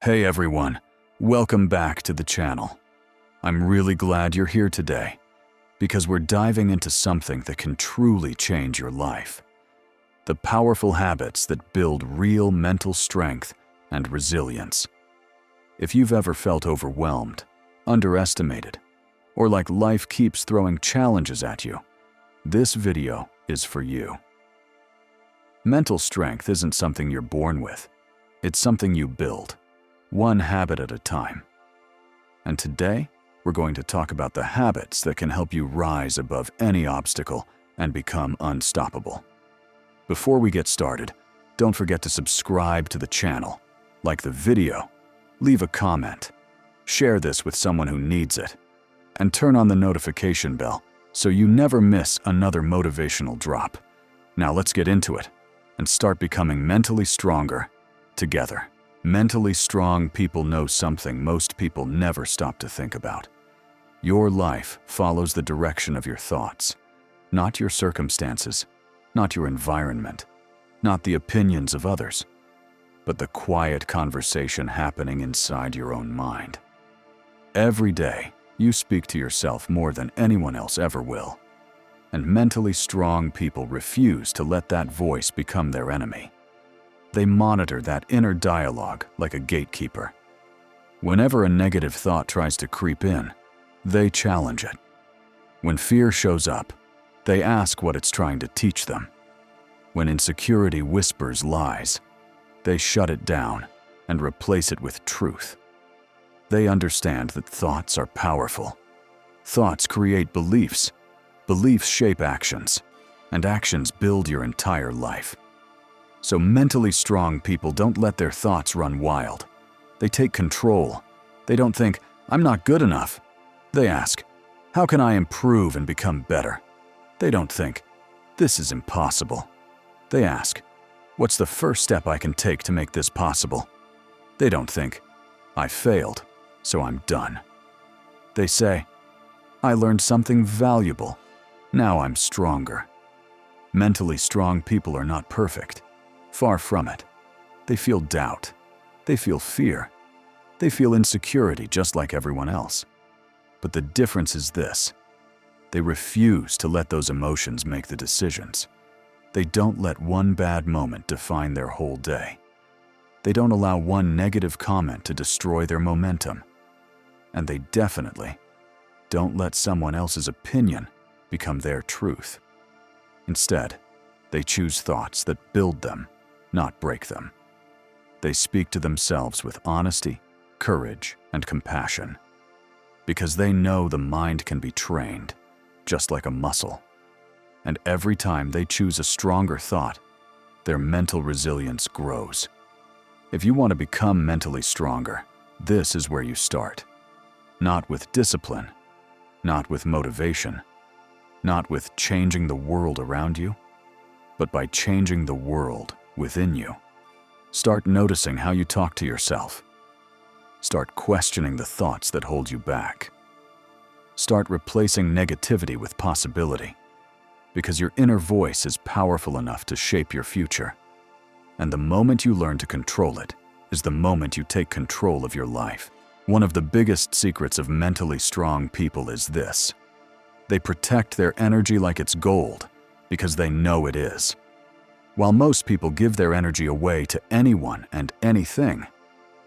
Hey everyone, welcome back to the channel. I'm really glad you're here today because we're diving into something that can truly change your life. The powerful habits that build real mental strength and resilience. If you've ever felt overwhelmed, underestimated, or like life keeps throwing challenges at you, this video is for you. Mental strength isn't something you're born with, it's something you build. One habit at a time. And today, we're going to talk about the habits that can help you rise above any obstacle and become unstoppable. Before we get started, don't forget to subscribe to the channel, like the video, leave a comment, share this with someone who needs it, and turn on the notification bell so you never miss another motivational drop. Now let's get into it and start becoming mentally stronger together. Mentally strong people know something most people never stop to think about. Your life follows the direction of your thoughts, not your circumstances, not your environment, not the opinions of others, but the quiet conversation happening inside your own mind. Every day, you speak to yourself more than anyone else ever will, and mentally strong people refuse to let that voice become their enemy. They monitor that inner dialogue like a gatekeeper. Whenever a negative thought tries to creep in, they challenge it. When fear shows up, they ask what it's trying to teach them. When insecurity whispers lies, they shut it down and replace it with truth. They understand that thoughts are powerful. Thoughts create beliefs, beliefs shape actions, and actions build your entire life. So mentally strong people don't let their thoughts run wild. They take control. They don't think, I'm not good enough. They ask, how can I improve and become better? They don't think, this is impossible. They ask, what's the first step I can take to make this possible? They don't think, I failed, so I'm done. They say, I learned something valuable. Now I'm stronger. Mentally strong people are not perfect. Far from it. They feel doubt. They feel fear. They feel insecurity just like everyone else. But the difference is this. They refuse to let those emotions make the decisions. They don't let one bad moment define their whole day. They don't allow one negative comment to destroy their momentum. And they definitely don't let someone else's opinion become their truth. Instead, they choose thoughts that build them, not break them. They speak to themselves with honesty, courage, and compassion, because they know the mind can be trained, just like a muscle. And every time they choose a stronger thought, their mental resilience grows. If you want to become mentally stronger, this is where you start. Not with discipline, not with motivation, not with changing the world around you, but by changing the world within you. Start noticing how you talk to yourself. Start questioning the thoughts that hold you back. Start replacing negativity with possibility, because your inner voice is powerful enough to shape your future. And the moment you learn to control it is the moment you take control of your life. One of the biggest secrets of mentally strong people is this. They protect their energy like it's gold, because they know it is. While most people give their energy away to anyone and anything,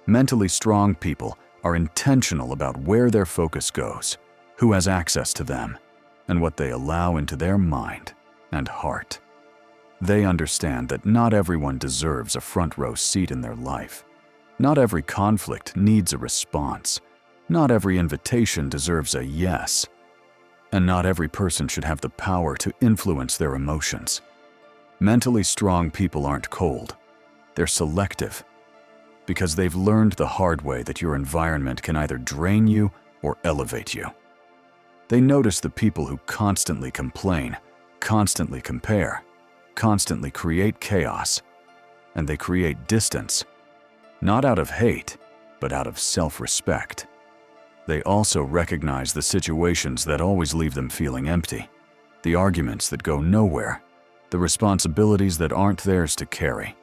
mentally strong people are intentional about where their focus goes, who has access to them, and what they allow into their mind and heart. They understand that not everyone deserves a front row seat in their life. Not every conflict needs a response. Not every invitation deserves a yes. And not every person should have the power to influence their emotions. Mentally strong people aren't cold. They're selective, because they've learned the hard way that your environment can either drain you or elevate you. They notice the people who constantly complain, constantly compare, constantly create chaos, and they create distance, not out of hate, but out of self-respect. They also recognize the situations that always leave them feeling empty, the arguments that go nowhere, the responsibilities that aren't theirs to carry,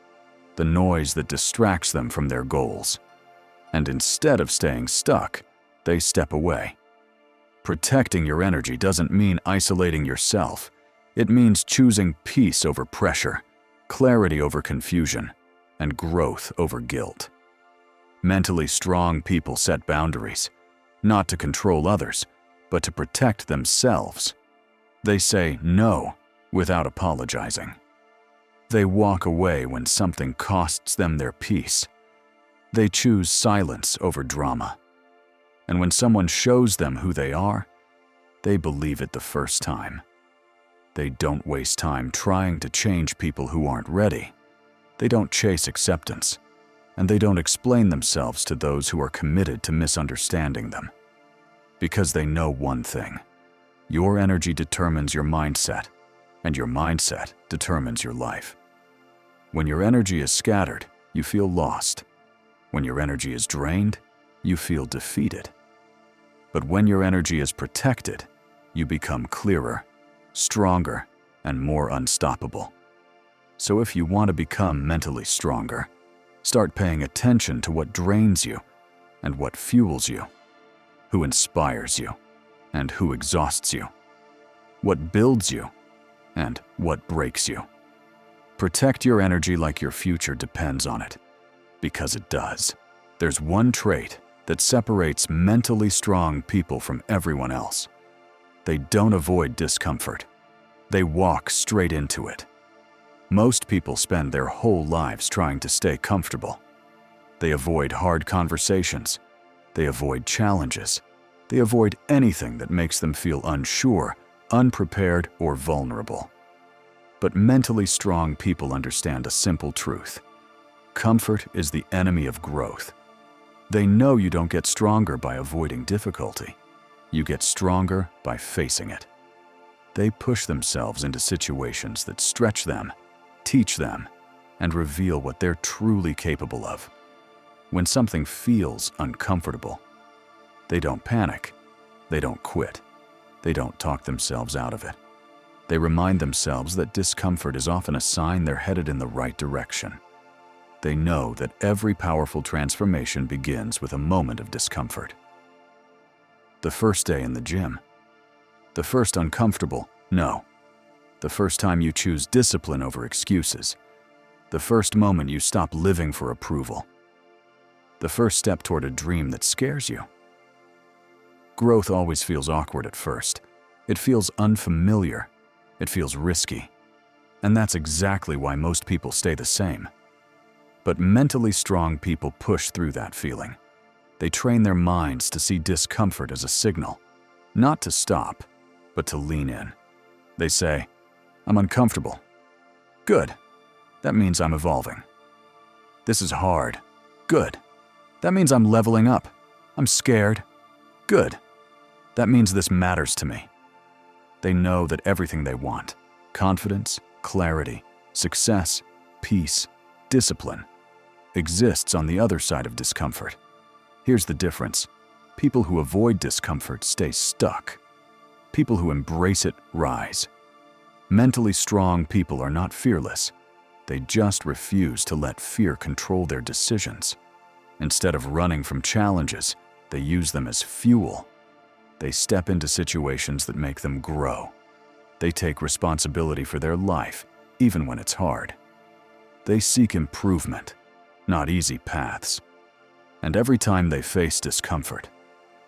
the noise that distracts them from their goals. And instead of staying stuck, they step away. Protecting your energy doesn't mean isolating yourself. It means choosing peace over pressure, clarity over confusion, and growth over guilt. Mentally strong people set boundaries, not to control others, but to protect themselves. They say no without apologizing. They walk away when something costs them their peace. They choose silence over drama. And when someone shows them who they are, they believe it the first time. They don't waste time trying to change people who aren't ready. They don't chase acceptance, and they don't explain themselves to those who are committed to misunderstanding them. Because they know one thing: your energy determines your mindset, and your mindset determines your life. When your energy is scattered, you feel lost. When your energy is drained, you feel defeated. But when your energy is protected, you become clearer, stronger, and more unstoppable. So if you want to become mentally stronger, start paying attention to what drains you and what fuels you, who inspires you and who exhausts you, what builds you and what breaks you. Protect your energy like your future depends on it, because it does. There's one trait that separates mentally strong people from everyone else. They don't avoid discomfort. They walk straight into it. Most people spend their whole lives trying to stay comfortable. They avoid hard conversations. They avoid challenges. They avoid anything that makes them feel unsure, unprepared, or vulnerable. But mentally strong people understand a simple truth: comfort is the enemy of growth. They know you don't get stronger by avoiding difficulty. You get stronger by facing it. They push themselves into situations that stretch them, teach them, and reveal what they're truly capable of. When something feels uncomfortable, they don't panic. They don't quit. They don't talk themselves out of it. They remind themselves that discomfort is often a sign they're headed in the right direction. They know that every powerful transformation begins with a moment of discomfort. The first day in the gym. The first uncomfortable no. The first time you choose discipline over excuses. The first moment you stop living for approval. The first step toward a dream that scares you. Growth always feels awkward at first. It feels unfamiliar. It feels risky. And that's exactly why most people stay the same. But mentally strong people push through that feeling. They train their minds to see discomfort as a signal, not to stop, but to lean in. They say, "I'm uncomfortable." Good. That means I'm evolving. This is hard. Good. That means I'm leveling up. I'm scared. Good. That means this matters to me. They know that everything they want, confidence, clarity, success, peace, discipline, exists on the other side of discomfort. Here's the difference. People who avoid discomfort stay stuck. People who embrace it rise. Mentally strong people are not fearless. They just refuse to let fear control their decisions. Instead of running from challenges, they use them as fuel. They step into situations that make them grow. They take responsibility for their life, even when it's hard. They seek improvement, not easy paths. And every time they face discomfort,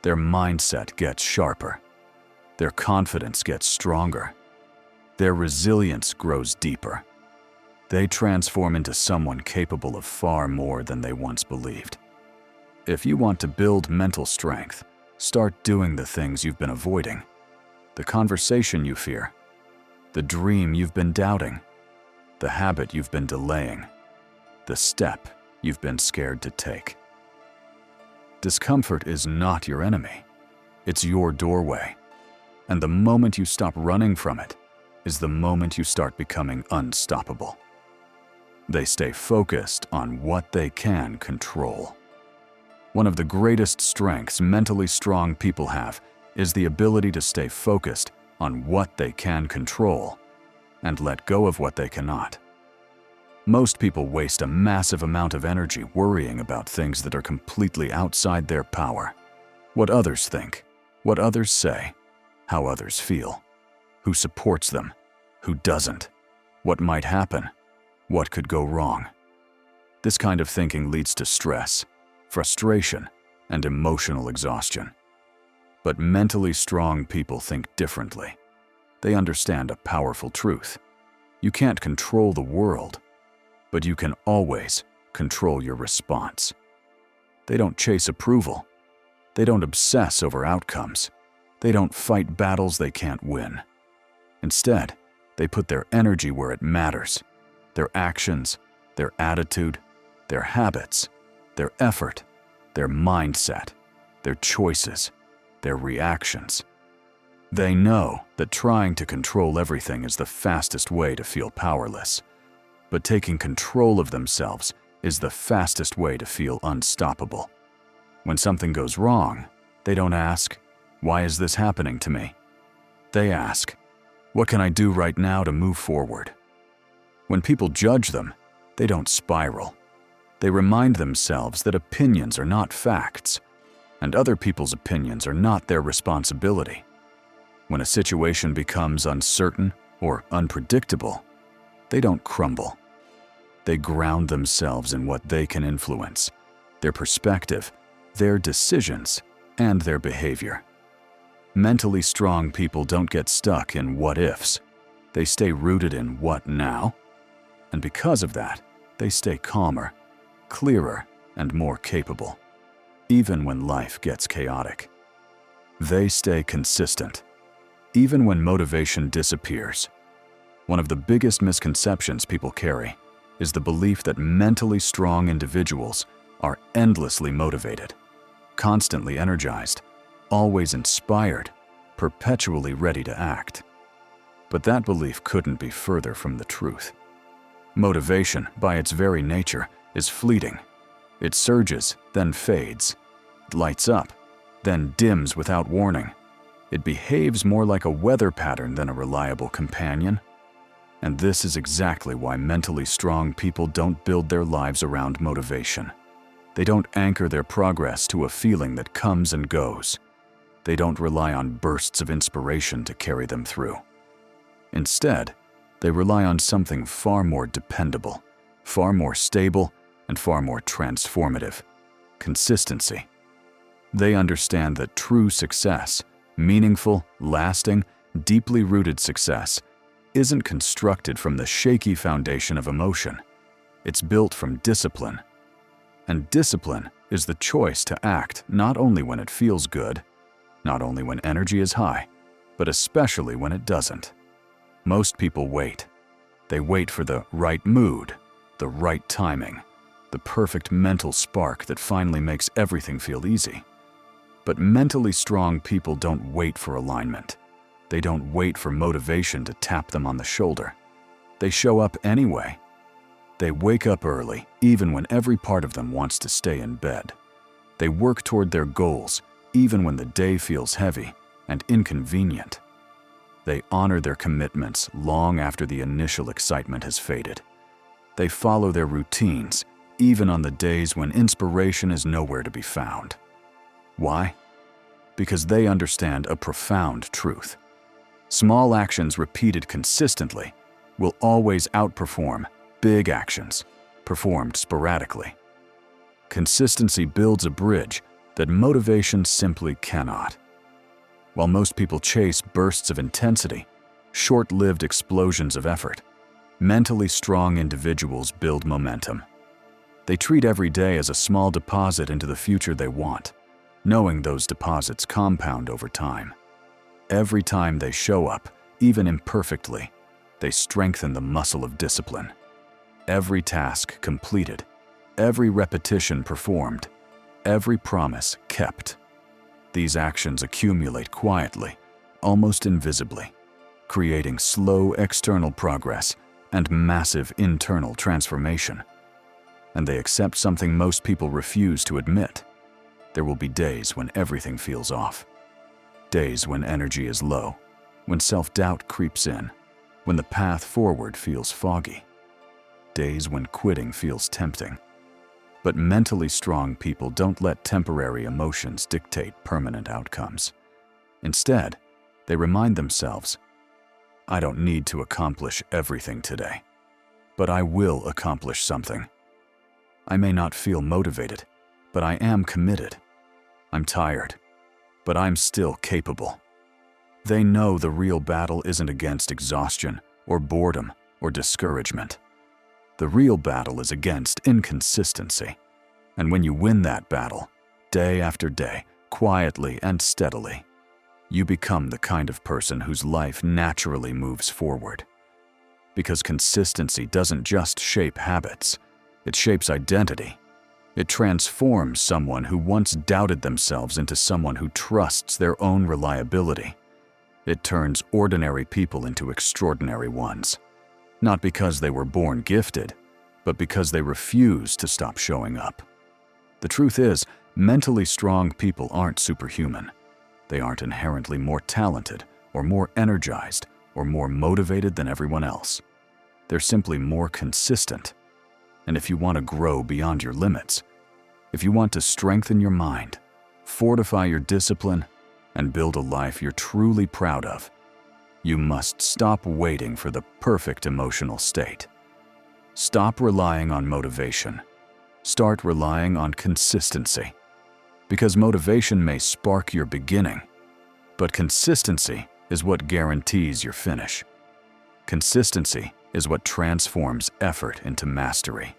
their mindset gets sharper. Their confidence gets stronger. Their resilience grows deeper. They transform into someone capable of far more than they once believed. If you want to build mental strength, start doing the things you've been avoiding, the conversation you fear, the dream you've been doubting, the habit you've been delaying, the step you've been scared to take. Discomfort is not your enemy. It's your doorway. And the moment you stop running from it is the moment you start becoming unstoppable. They stay focused on what they can control. One of the greatest strengths mentally strong people have is the ability to stay focused on what they can control and let go of what they cannot. Most people waste a massive amount of energy worrying about things that are completely outside their power. What others think, what others say, how others feel, who supports them, who doesn't, what might happen, what could go wrong. This kind of thinking leads to stress, frustration, and emotional exhaustion. But mentally strong people think differently. They understand a powerful truth. You can't control the world, but you can always control your response. They don't chase approval. They don't obsess over outcomes. They don't fight battles they can't win. Instead, they put their energy where it matters. Their actions, their attitude, their habits, their effort, their mindset, their choices, their reactions. They know that trying to control everything is the fastest way to feel powerless. But taking control of themselves is the fastest way to feel unstoppable. When something goes wrong, they don't ask, "Why is this happening to me?" They ask, "What can I do right now to move forward?" When people judge them, they don't spiral. They remind themselves that opinions are not facts, and other people's opinions are not their responsibility. When a situation becomes uncertain or unpredictable, they don't crumble. They ground themselves in what they can influence, their perspective, their decisions, and their behavior. Mentally strong people don't get stuck in what-ifs. They stay rooted in what now, and because of that, they stay calmer, clearer, and more capable, even when life gets chaotic. They stay consistent, even when motivation disappears. One of the biggest misconceptions people carry is the belief that mentally strong individuals are endlessly motivated, constantly energized, always inspired, perpetually ready to act. But that belief couldn't be further from the truth. Motivation, by its very nature, is fleeting. It surges, then fades. It lights up, then dims without warning. It behaves more like a weather pattern than a reliable companion. And this is exactly why mentally strong people don't build their lives around motivation. They don't anchor their progress to a feeling that comes and goes. They don't rely on bursts of inspiration to carry them through. Instead, they rely on something far more dependable, far more stable, and far more transformative: consistency. They understand that true success, meaningful, lasting, deeply rooted success, isn't constructed from the shaky foundation of emotion. It's built from discipline. And discipline is the choice to act not only when it feels good, not only when energy is high, but especially when it doesn't. Most people wait. They wait for the right mood, the right timing, the perfect mental spark that finally makes everything feel easy. But mentally strong people don't wait for alignment. They don't wait for motivation to tap them on the shoulder. They show up anyway. They wake up early, even when every part of them wants to stay in bed. They work toward their goals, even when the day feels heavy and inconvenient. They honor their commitments long after the initial excitement has faded. They follow their routines, even on the days when inspiration is nowhere to be found. Why? Because they understand a profound truth. Small actions repeated consistently will always outperform big actions performed sporadically. Consistency builds a bridge that motivation simply cannot. While most people chase bursts of intensity, short-lived explosions of effort, mentally strong individuals build momentum. They treat every day as a small deposit into the future they want, knowing those deposits compound over time. Every time they show up, even imperfectly, they strengthen the muscle of discipline. Every task completed, every repetition performed, every promise kept. These actions accumulate quietly, almost invisibly, creating slow external progress and massive internal transformation. And they accept something most people refuse to admit. There will be days when everything feels off. Days when energy is low, when self-doubt creeps in, when the path forward feels foggy. days when quitting feels tempting. But mentally strong people don't let temporary emotions dictate permanent outcomes. Instead, they remind themselves, I don't need to accomplish everything today, but I will accomplish something. I may not feel motivated, but I am committed. I'm tired, but I'm still capable. They know the real battle isn't against exhaustion or boredom or discouragement. The real battle is against inconsistency. And when you win that battle, day after day, quietly and steadily, you become the kind of person whose life naturally moves forward. Because consistency doesn't just shape habits, it shapes identity. It transforms someone who once doubted themselves into someone who trusts their own reliability. It turns ordinary people into extraordinary ones, not because they were born gifted, but because they refuse to stop showing up. The truth is, mentally strong people aren't superhuman. They aren't inherently more talented or more energized or more motivated than everyone else. They're simply more consistent. And if you want to grow beyond your limits, if you want to strengthen your mind, fortify your discipline, and build a life you're truly proud of, you must stop waiting for the perfect emotional state. Stop relying on motivation. Start relying on consistency. Because motivation may spark your beginning, but consistency is what guarantees your finish. Consistency is what transforms effort into mastery.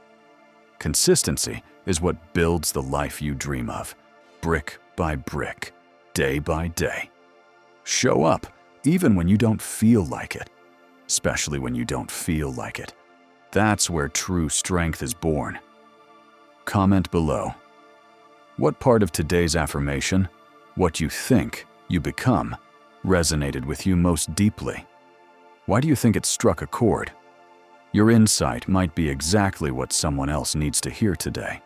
Consistency is what builds the life you dream of, brick by brick, day by day. Show up even when you don't feel like it, especially when you don't feel like it. That's where true strength is born. Comment below. What part of today's affirmation, what you think you become, resonated with you most deeply? Why do you think it struck a chord? Your insight might be exactly what someone else needs to hear today.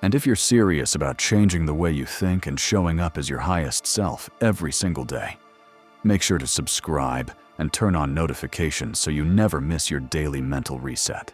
And if you're serious about changing the way you think and showing up as your highest self every single day, make sure to subscribe and turn on notifications so you never miss your daily mental reset.